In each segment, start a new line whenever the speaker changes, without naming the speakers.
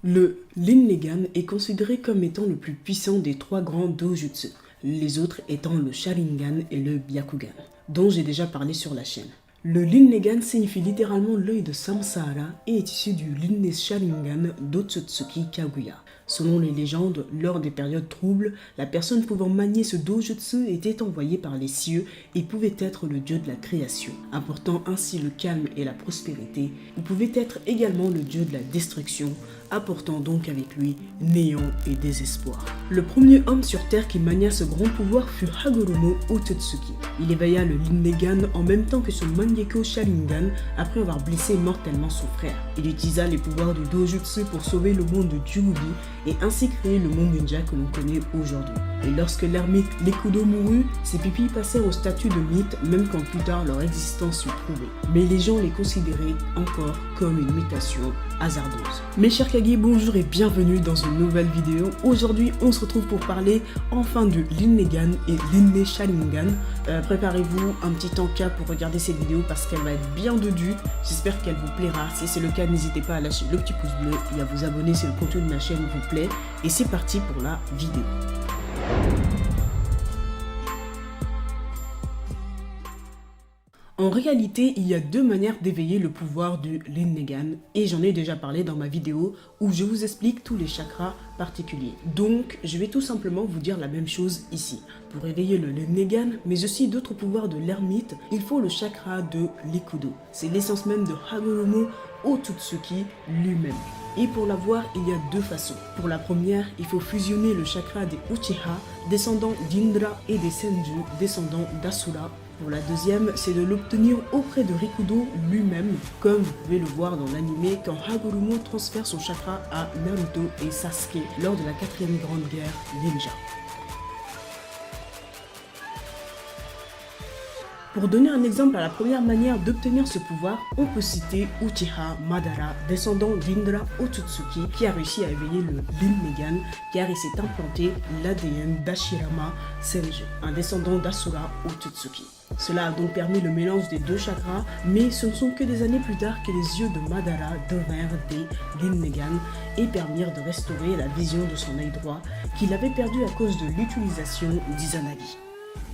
Le Rinnegan est considéré comme étant le plus puissant des trois grands dojutsu, les autres étant le Sharingan et le Byakugan, dont j'ai déjà parlé sur la chaîne. Le Rinnegan signifie littéralement l'œil de Samsara et est issu du Rinne Sharingan d'Otsutsuki Kaguya. Selon les légendes, lors des périodes troubles, la personne pouvant manier ce dojutsu était envoyée par les cieux et pouvait être le dieu de la création, apportant ainsi le calme et la prospérité, ou pouvait être également le dieu de la destruction, apportant donc avec lui néant et désespoir. Le premier homme sur Terre qui mania ce grand pouvoir fut Hagoromo Otsutsuki. Il éveilla le Rinnegan en même temps que son Mangekyo Sharingan après avoir blessé mortellement son frère. Il utilisa les pouvoirs du dojutsu pour sauver le monde de Jurubi et ainsi créer le monde ninja que l'on connaît aujourd'hui. Et lorsque l'ermite Lekudo mourut, ses pupilles passèrent au statut de mythe même quand plus tard leur existence fut prouvée. Mais les gens les considéraient encore comme une mutation hasardeuse. Mes chers Kage, bonjour et bienvenue dans une nouvelle vidéo. Aujourd'hui, on se retrouve pour parler enfin du Rinnegan et Rinne Sharingan. Préparez-vous un petit encas pour regarder cette vidéo parce qu'elle va être bien dodue. J'espère qu'elle vous plaira. Si c'est le cas, n'hésitez pas à lâcher le petit pouce bleu et à vous abonner si le contenu de ma chaîne vous plaît. Et c'est parti pour la vidéo. En réalité, il y a deux manières d'éveiller le pouvoir du Rinnegan et j'en ai déjà parlé dans ma vidéo où je vous explique tous les chakras particuliers. Donc, je vais tout simplement vous dire la même chose ici. Pour éveiller le Rinnegan, mais aussi d'autres pouvoirs de l'ermite, il faut le chakra de Lekudo. C'est l'essence même de Hagoromo Otsutsuki lui-même. Et pour l'avoir, il y a deux façons. Pour la première, il faut fusionner le chakra des Uchiha, descendant d'Indra, et des Senju, descendant d'Asura. Pour la deuxième, c'est de l'obtenir auprès de Rikudo lui-même, comme vous pouvez le voir dans l'anime quand Hagoromo transfère son chakra à Naruto et Sasuke lors de la 4e grande guerre ninja. Pour donner un exemple à la première manière d'obtenir ce pouvoir, on peut citer Uchiha Madara, descendant d'Indra Otsutsuki, qui a réussi à éveiller le Rinnegan car il s'est implanté l'ADN d'Ashirama Senju, un descendant d'Asura Otsutsuki. Cela a donc permis le mélange des deux chakras, mais ce ne sont que des années plus tard que les yeux de Madara devinrent des Rinnegan et permirent de restaurer la vision de son œil droit qu'il avait perdu à cause de l'utilisation d'Izanagi.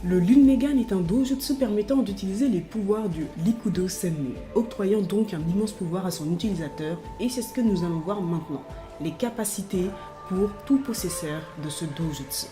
Le Rinnegan est un dojutsu permettant d'utiliser les pouvoirs du Rikudo Senmu, octroyant donc un immense pouvoir à son utilisateur, et c'est ce que nous allons voir maintenant, les capacités pour tout possesseur de ce dojutsu.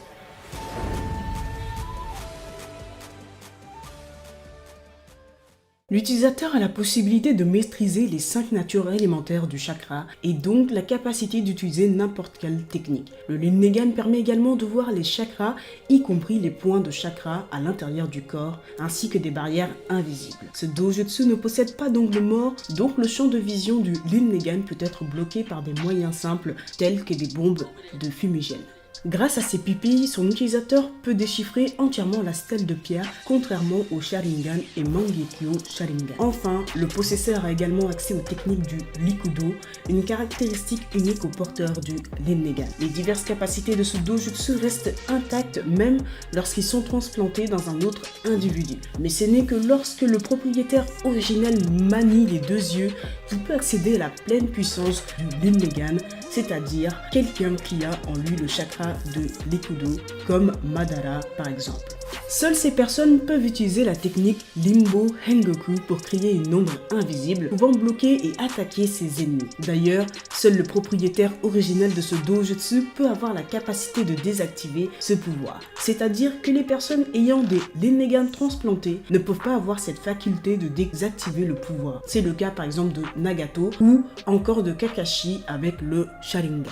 L'utilisateur a la possibilité de maîtriser les 5 natures élémentaires du chakra et donc la capacité d'utiliser n'importe quelle technique. Le Rinnegan permet également de voir les chakras, y compris les points de chakra à l'intérieur du corps, ainsi que des barrières invisibles. Ce dojutsu ne possède pas d'angle mort, donc le champ de vision du Rinnegan peut être bloqué par des moyens simples tels que des bombes de fumigène. Grâce à ses pupilles, son utilisateur peut déchiffrer entièrement la stèle de pierre, contrairement au Sharingan et Mangekyo Sharingan. Enfin, le possesseur a également accès aux techniques du Rikudo, une caractéristique unique aux porteurs du Rinnegan. Les diverses capacités de ce dojutsu restent intactes même lorsqu'ils sont transplantés dans un autre individu. Mais ce n'est que lorsque le propriétaire originel manie les deux yeux qu'il peut accéder à la pleine puissance du Rinnegan, c'est-à-dire quelqu'un qui a en lui le chakra de Rikudo, comme Madara par exemple. Seules ces personnes peuvent utiliser la technique Limbo Hengoku pour créer une ombre invisible pouvant bloquer et attaquer ses ennemis. D'ailleurs, seul le propriétaire originel de ce dojutsu peut avoir la capacité de désactiver ce pouvoir. C'est-à-dire que les personnes ayant des Rinnegan transplantés ne peuvent pas avoir cette faculté de désactiver le pouvoir. C'est le cas par exemple de Nagato ou encore de Kakashi avec le Sharingan.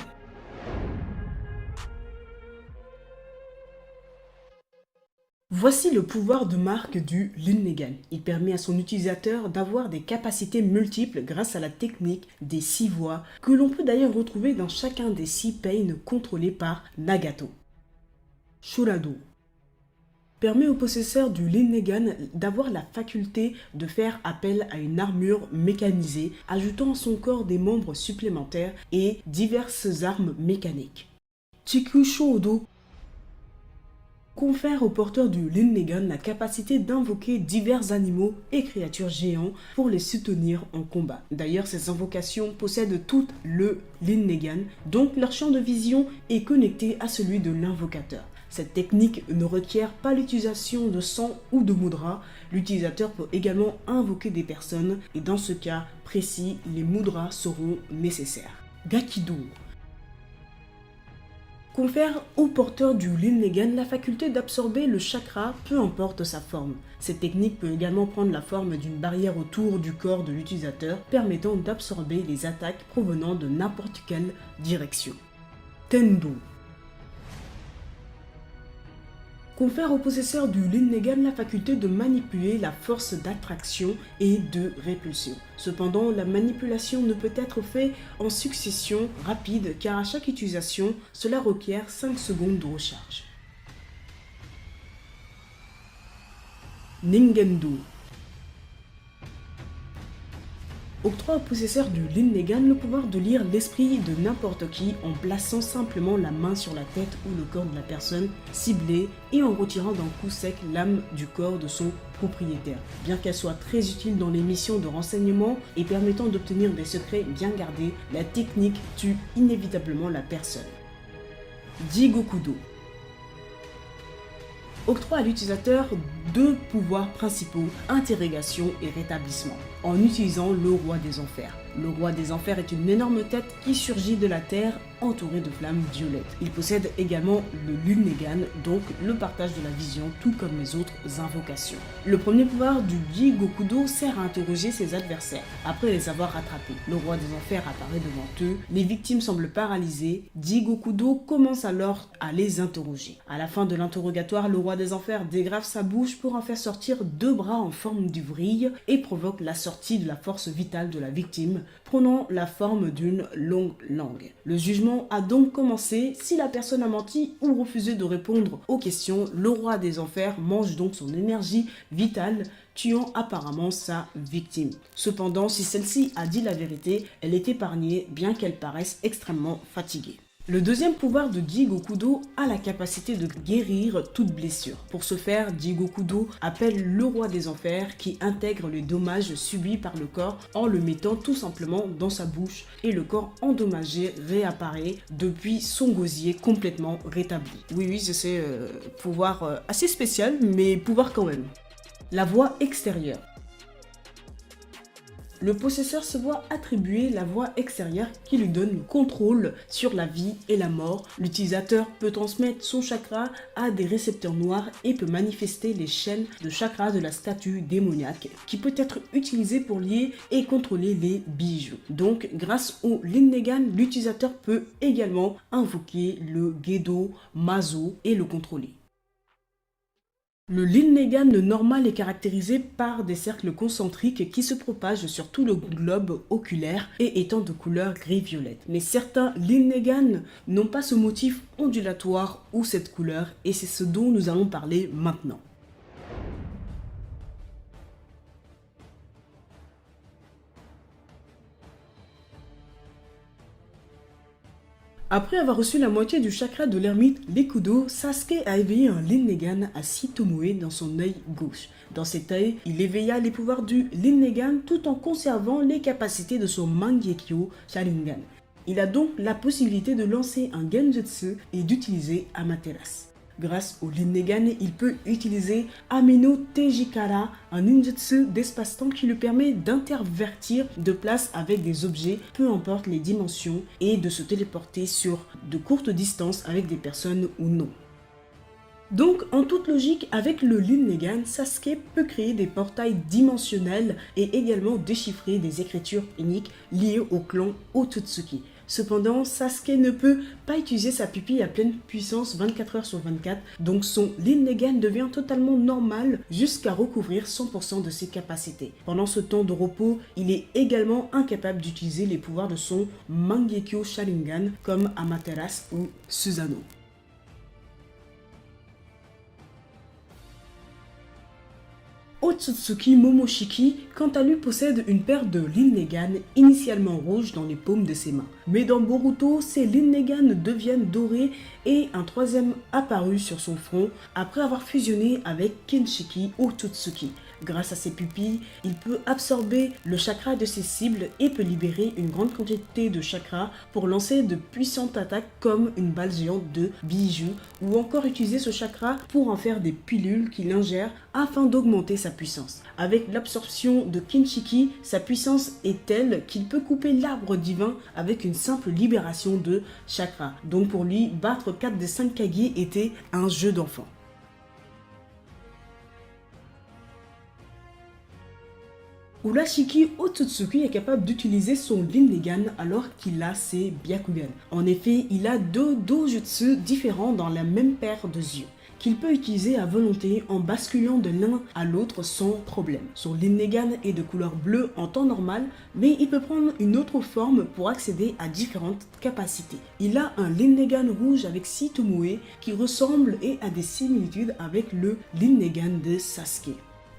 Voici le pouvoir de marque du Rinnegan. Il permet à son utilisateur d'avoir des capacités multiples grâce à la technique des 6 voies que l'on peut d'ailleurs retrouver dans chacun des 6 pains contrôlés par Nagato. Shurado permet au possesseur du Rinnegan d'avoir la faculté de faire appel à une armure mécanisée, ajoutant à son corps des membres supplémentaires et diverses armes mécaniques. Chikushodo confère au porteur du Rinnegan la capacité d'invoquer divers animaux et créatures géants pour les soutenir en combat. D'ailleurs, ces invocations possèdent toutes le Rinnegan, donc leur champ de vision est connecté à celui de l'invocateur. Cette technique ne requiert pas l'utilisation de sang ou de mudras. L'utilisateur peut également invoquer des personnes et dans ce cas précis, les mudras seront nécessaires. Gakido confère au porteur du Rinnegan la faculté d'absorber le chakra, peu importe sa forme. Cette technique peut également prendre la forme d'une barrière autour du corps de l'utilisateur, permettant d'absorber les attaques provenant de n'importe quelle direction. Tendo confère au possesseur du Rinnegan la faculté de manipuler la force d'attraction et de répulsion. Cependant, la manipulation ne peut être faite en succession rapide car à chaque utilisation, cela requiert 5 secondes de recharge. Ningendo octroie au possesseur du Rinnegan le pouvoir de lire l'esprit de n'importe qui en plaçant simplement la main sur la tête ou le corps de la personne ciblée et en retirant d'un coup sec l'âme du corps de son propriétaire. Bien qu'elle soit très utile dans les missions de renseignement et permettant d'obtenir des secrets bien gardés, la technique tue inévitablement la personne. Jigokudo octroie à l'utilisateur 2 pouvoirs principaux, interrogation et rétablissement, en utilisant le roi des enfers. Le roi des enfers est une énorme tête qui surgit de la terre entourée de flammes violettes. Il possède également le Rinnegan, donc le partage de la vision, tout comme les autres invocations. Le premier pouvoir du Jigokudo sert à interroger ses adversaires, après les avoir rattrapés. Le roi des enfers apparaît devant eux, les victimes semblent paralysées, Jigokudo commence alors à les interroger. À la fin de l'interrogatoire, le roi des enfers dégrave sa bouche pour en faire sortir 2 bras en forme d'vrille et provoque la sortie de la force vitale de la victime, prenant la forme d'une longue langue. Le jugement a donc commencé. Si la personne a menti ou refusé de répondre aux questions, le roi des enfers mange donc son énergie vitale, tuant apparemment sa victime. Cependant, si celle-ci a dit la vérité, elle est épargnée bien qu'elle paraisse extrêmement fatiguée. Le deuxième pouvoir de Jigokudo a la capacité de guérir toute blessure. Pour ce faire, Jigokudo appelle le roi des enfers qui intègre les dommages subis par le corps en le mettant tout simplement dans sa bouche et le corps endommagé réapparaît depuis son gosier complètement rétabli. Oui, c'est pouvoir assez spécial, mais pouvoir quand même. La voix extérieure. Le possesseur se voit attribuer la voix extérieure qui lui donne le contrôle sur la vie et la mort. L'utilisateur peut transmettre son chakra à des récepteurs noirs et peut manifester les chaînes de chakra de la statue démoniaque qui peut être utilisée pour lier et contrôler les bijoux. Donc, grâce au Rinnegan, l'utilisateur peut également invoquer le Gedo Mazo et le contrôler. Le Rinnegan normal est caractérisé par des cercles concentriques qui se propagent sur tout le globe oculaire et étant de couleur gris-violette. Mais certains Rinnegan n'ont pas ce motif ondulatoire ou cette couleur et c'est ce dont nous allons parler maintenant. Après avoir reçu la moitié du chakra de l'ermite Rikudo, Sasuke a éveillé un Rinnegan à 6 tomoe dans son œil gauche. Dans cet œil, il éveilla les pouvoirs du Rinnegan tout en conservant les capacités de son Mangekyo Sharingan. Il a donc la possibilité de lancer un Genjutsu et d'utiliser Amaterasu. Grâce au Rinnegan, il peut utiliser Ameno Tejikara, un ninjutsu d'espace-temps qui lui permet d'intervertir de place avec des objets, peu importe les dimensions, et de se téléporter sur de courtes distances avec des personnes ou non. Donc, en toute logique, avec le Rinnegan, Sasuke peut créer des portails dimensionnels et également déchiffrer des écritures uniques liées au clan Otsutsuki. Cependant, Sasuke ne peut pas utiliser sa pupille à pleine puissance 24 heures sur 24, donc son Rinnegan devient totalement normal jusqu'à recouvrir 100% de ses capacités. Pendant ce temps de repos, il est également incapable d'utiliser les pouvoirs de son Mangekyo Sharingan comme Amaterasu ou Susanoo. Otsutsuki Momoshiki, quant à lui, possède une paire de Rinnegan initialement rouges dans les paumes de ses mains. Mais dans Boruto, ces Rinnegan deviennent dorés et un troisième apparu sur son front après avoir fusionné avec Kinshiki Otsutsuki. Grâce à ses pupilles, il peut absorber le chakra de ses cibles et peut libérer une grande quantité de chakra pour lancer de puissantes attaques comme une balle géante de bijoux ou encore utiliser ce chakra pour en faire des pilules qu'il ingère afin d'augmenter sa puissance. Avec l'absorption de Kinshiki, sa puissance est telle qu'il peut couper l'arbre divin avec une simple libération de chakra. Donc pour lui, battre 4 des 5 Kage était un jeu d'enfant. Urashiki Otsutsuki est capable d'utiliser son Rinnegan alors qu'il a ses Byakugan. En effet, il a deux dojutsu différents dans la même paire de yeux, qu'il peut utiliser à volonté en basculant de l'un à l'autre sans problème. Son Rinnegan est de couleur bleue en temps normal, mais il peut prendre une autre forme pour accéder à différentes capacités. Il a un Rinnegan rouge avec 6 Tomoe qui ressemble et a des similitudes avec le Rinnegan de Sasuke.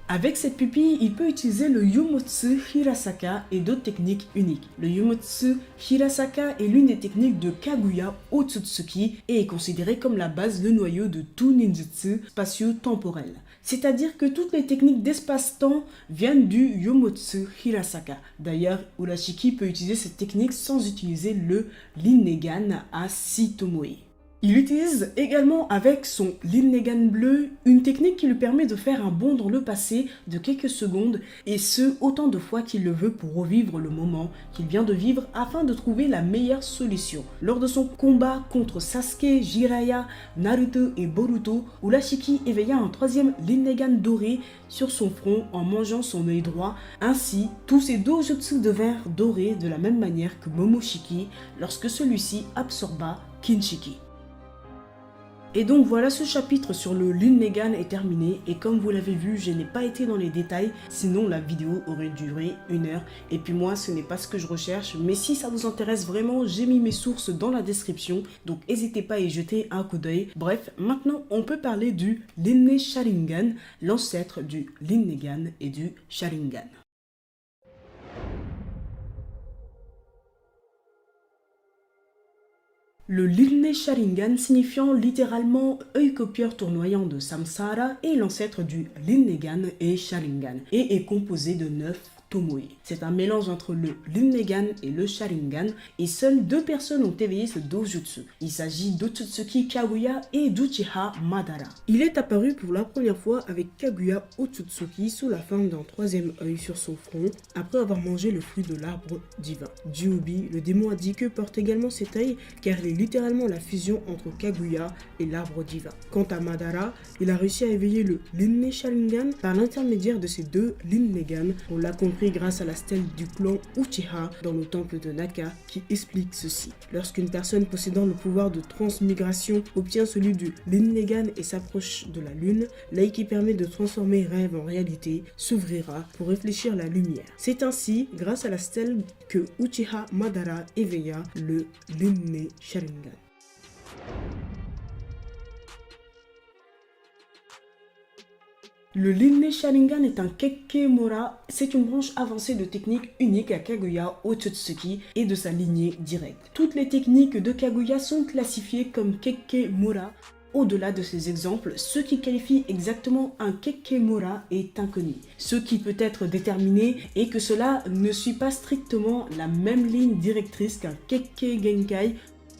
Avec cette pupille, il peut utiliser le Yumotsu Hirasaka et d'autres techniques uniques. Le Yumotsu Hirasaka est l'une des techniques de Kaguya Otsutsuki et est considéré comme la base, le noyau de tout ninjutsu spatio-temporel. C'est-à-dire que toutes les techniques d'espace-temps viennent du Yumotsu Hirasaka. D'ailleurs, Urashiki peut utiliser cette technique sans utiliser le Rinnegan à 6 Tomoe. Il utilise également avec son Rinnegan bleu une technique qui lui permet de faire un bond dans le passé de quelques secondes et ce autant de fois qu'il le veut pour revivre le moment qu'il vient de vivre afin de trouver la meilleure solution. Lors de son combat contre Sasuke, Jiraiya, Naruto et Boruto, Urashiki éveilla un troisième Rinnegan doré sur son front en mangeant son œil droit. Ainsi, tous ses dojutsu devinrent dorés de la même manière que Momoshiki lorsque celui-ci absorba Kinshiki. Et donc voilà, ce chapitre sur le Rinnegan est terminé et comme vous l'avez vu, je n'ai pas été dans les détails, sinon la vidéo aurait duré 1 heure et puis moi ce n'est pas ce que je recherche, mais si ça vous intéresse vraiment, j'ai mis mes sources dans la description, donc n'hésitez pas à y jeter un coup d'œil. Bref, maintenant on peut parler du Rinne Sharingan, l'ancêtre du Rinnegan et du Sharingan. Le Rinne Sharingan, signifiant littéralement œil copieur tournoyant de Samsara, est l'ancêtre du Rinnegan et Sharingan et est composé de 9 Tomoe. C'est un mélange entre le Rinnegan et le Sharingan et seules 2 personnes ont éveillé ce dojutsu. Il s'agit d'Otsutsuki Kaguya et d'Uchiha Madara. Il est apparu pour la première fois avec Kaguya Otsutsuki sous la forme d'un troisième œil sur son front après avoir mangé le fruit de l'arbre divin. Juobi, le démon Adike, porte également cet œil car il est littéralement la fusion entre Kaguya et l'arbre divin. Quant à Madara, il a réussi à éveiller le Rinne Sharingan par l'intermédiaire de ces 2 Rinnegan. On l'a compris grâce à la stèle du clan Uchiha dans le temple de Naka qui explique ceci. Lorsqu'une personne possédant le pouvoir de transmigration obtient celui du Rinnegan et s'approche de la lune, l'œil qui permet de transformer rêve en réalité s'ouvrira pour réfléchir la lumière. C'est ainsi, grâce à la stèle, que Uchiha Madara éveilla le Rinne Sharingan. Le Rinne Sharingan est un Kekkemora, c'est une branche avancée de technique unique à Kaguya Otsutsuki et de sa lignée directe. Toutes les techniques de Kaguya sont classifiées comme Kekkemora. Au-delà de ces exemples, ce qui qualifie exactement un Kekkemora est inconnu. Ce qui peut être déterminé est que cela ne suit pas strictement la même ligne directrice qu'un Kekkei Genkai.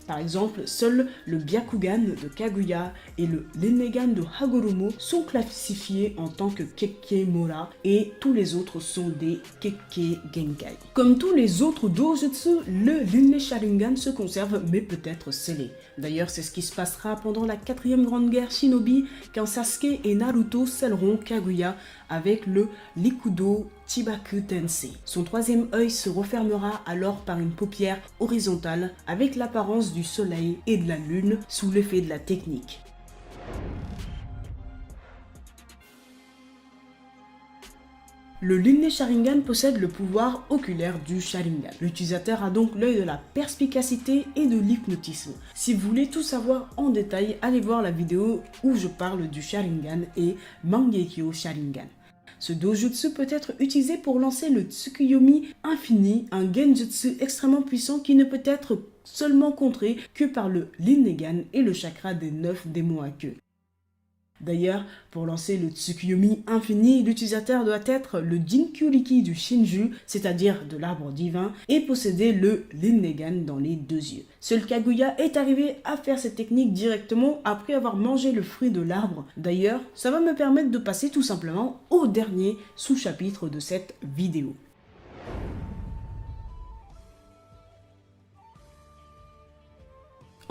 Par exemple, seul le Byakugan de Kaguya et le Rinnegan de Hagoromo sont classifiés en tant que Kekkemora et tous les autres sont des Kekkei Genkai. Comme tous les autres dojutsu, le Rinne Sharingan se conserve mais peut être scellé. D'ailleurs, c'est ce qui se passera pendant la 4e grande guerre shinobi quand Sasuke et Naruto scelleront Kaguya avec le Rikudo Chibaku Tensei. Son troisième œil se refermera alors par une paupière horizontale avec l'apparence du soleil et de la lune sous l'effet de la technique. Le Rinne Sharingan possède le pouvoir oculaire du Sharingan. L'utilisateur a donc l'œil de la perspicacité et de l'hypnotisme. Si vous voulez tout savoir en détail, allez voir la vidéo où je parle du Sharingan et Mangekyo Sharingan. Ce dojutsu peut être utilisé pour lancer le Tsukuyomi infini, un genjutsu extrêmement puissant qui ne peut être seulement contré que par le Rinnegan et le chakra des 9 démons à queue. D'ailleurs, pour lancer le Tsukuyomi infini, l'utilisateur doit être le Jinkyuriki du Shinju, c'est-à-dire de l'arbre divin, et posséder le Rinnegan dans les 2 yeux. Seul Kaguya est arrivé à faire cette technique directement après avoir mangé le fruit de l'arbre. D'ailleurs, ça va me permettre de passer tout simplement au dernier sous-chapitre de cette vidéo.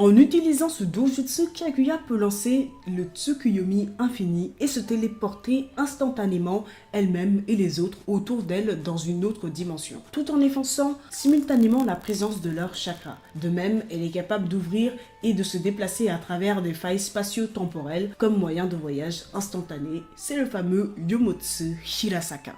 En utilisant ce dojutsu, Kaguya peut lancer le Tsukuyomi infini et se téléporter instantanément elle-même et les autres autour d'elle dans une autre dimension, tout en effaçant simultanément la présence de leur chakra. De même, elle est capable d'ouvrir et de se déplacer à travers des failles spatio-temporelles comme moyen de voyage instantané. C'est le fameux Yomotsu Hirasaka.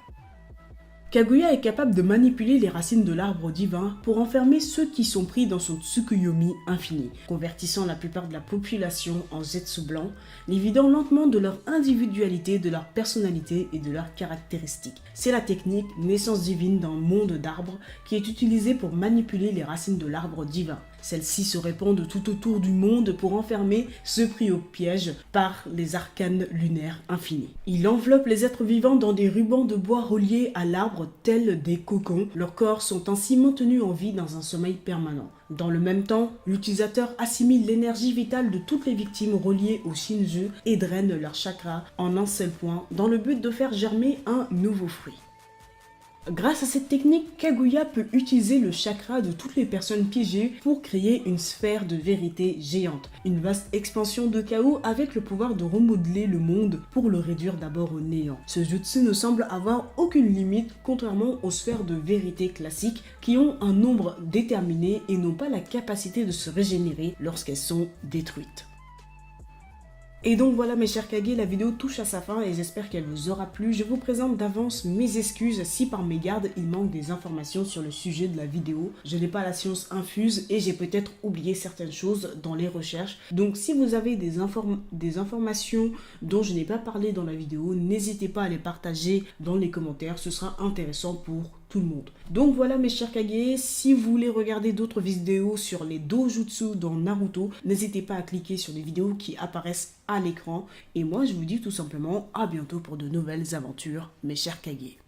Kaguya est capable de manipuler les racines de l'arbre divin pour enfermer ceux qui sont pris dans son Tsukuyomi infini, convertissant la plupart de la population en Zetsu blanc, les vidant lentement de leur individualité, de leur personnalité et de leurs caractéristiques. C'est la technique naissance divine dans le monde d'arbres qui est utilisée pour manipuler les racines de l'arbre divin. Celles-ci se répandent tout autour du monde pour enfermer ceux pris au piège par les arcanes lunaires infinis. Il enveloppe les êtres vivants dans des rubans de bois reliés à l'arbre tels des cocons. Leurs corps sont ainsi maintenus en vie dans un sommeil permanent. Dans le même temps, l'utilisateur assimile l'énergie vitale de toutes les victimes reliées au Shinju et draine leur chakra en un seul point dans le but de faire germer un nouveau fruit. Grâce à cette technique, Kaguya peut utiliser le chakra de toutes les personnes piégées pour créer une sphère de vérité géante. Une vaste expansion de chaos avec le pouvoir de remodeler le monde pour le réduire d'abord au néant. Ce jutsu ne semble avoir aucune limite, contrairement aux sphères de vérité classiques qui ont un nombre déterminé et n'ont pas la capacité de se régénérer lorsqu'elles sont détruites. Et donc voilà mes chers Kage, la vidéo touche à sa fin et j'espère qu'elle vous aura plu. Je vous présente d'avance mes excuses si par mégarde il manque des informations sur le sujet de la vidéo. Je n'ai pas la science infuse et j'ai peut-être oublié certaines choses dans les recherches. Donc si vous avez des informations dont je n'ai pas parlé dans la vidéo, n'hésitez pas à les partager dans les commentaires, ce sera intéressant pour tout le monde. Donc voilà mes chers Kage, si vous voulez regarder d'autres vidéos sur les dojutsu dans Naruto, n'hésitez pas à cliquer sur les vidéos qui apparaissent à l'écran. Et moi je vous dis tout simplement à bientôt pour de nouvelles aventures mes chers Kage.